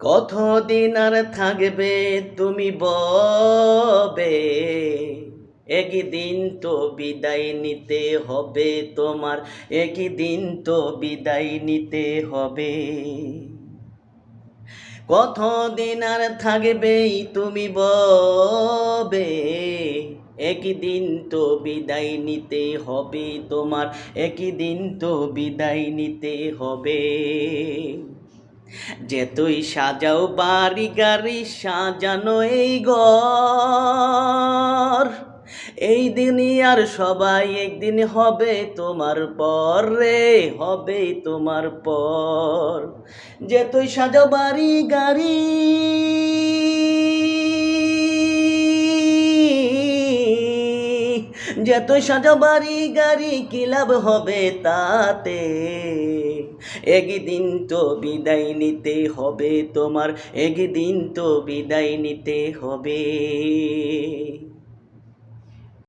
কতদিন আর থাকবে তুমি ববে, একদিন তো বিদায় নিতে হবে তোমার, একদিন তো বিদায় নিতে হবে। কতদিন আর থাকবে তুমি ববে, একদিন তো বিদায় নিতে হবে তোমার, একদিন তো বিদায় নিতে হবে। যেতই সাজাও বাড়ি গাড়ি সাজানো এই ঘর, এই দুনিয়ার সবাই একদিন হবে তোমার পর রে, হবে তোমার পর। যেতই সাজাও বাড়ি গাড়ি যতই সাজাও বাড়ি গাড়ি কি লাভ হবে তাতে, একদিন তো বিদায় নিতে হবে তোমার, একদিন তো বিদায় নিতে হবে।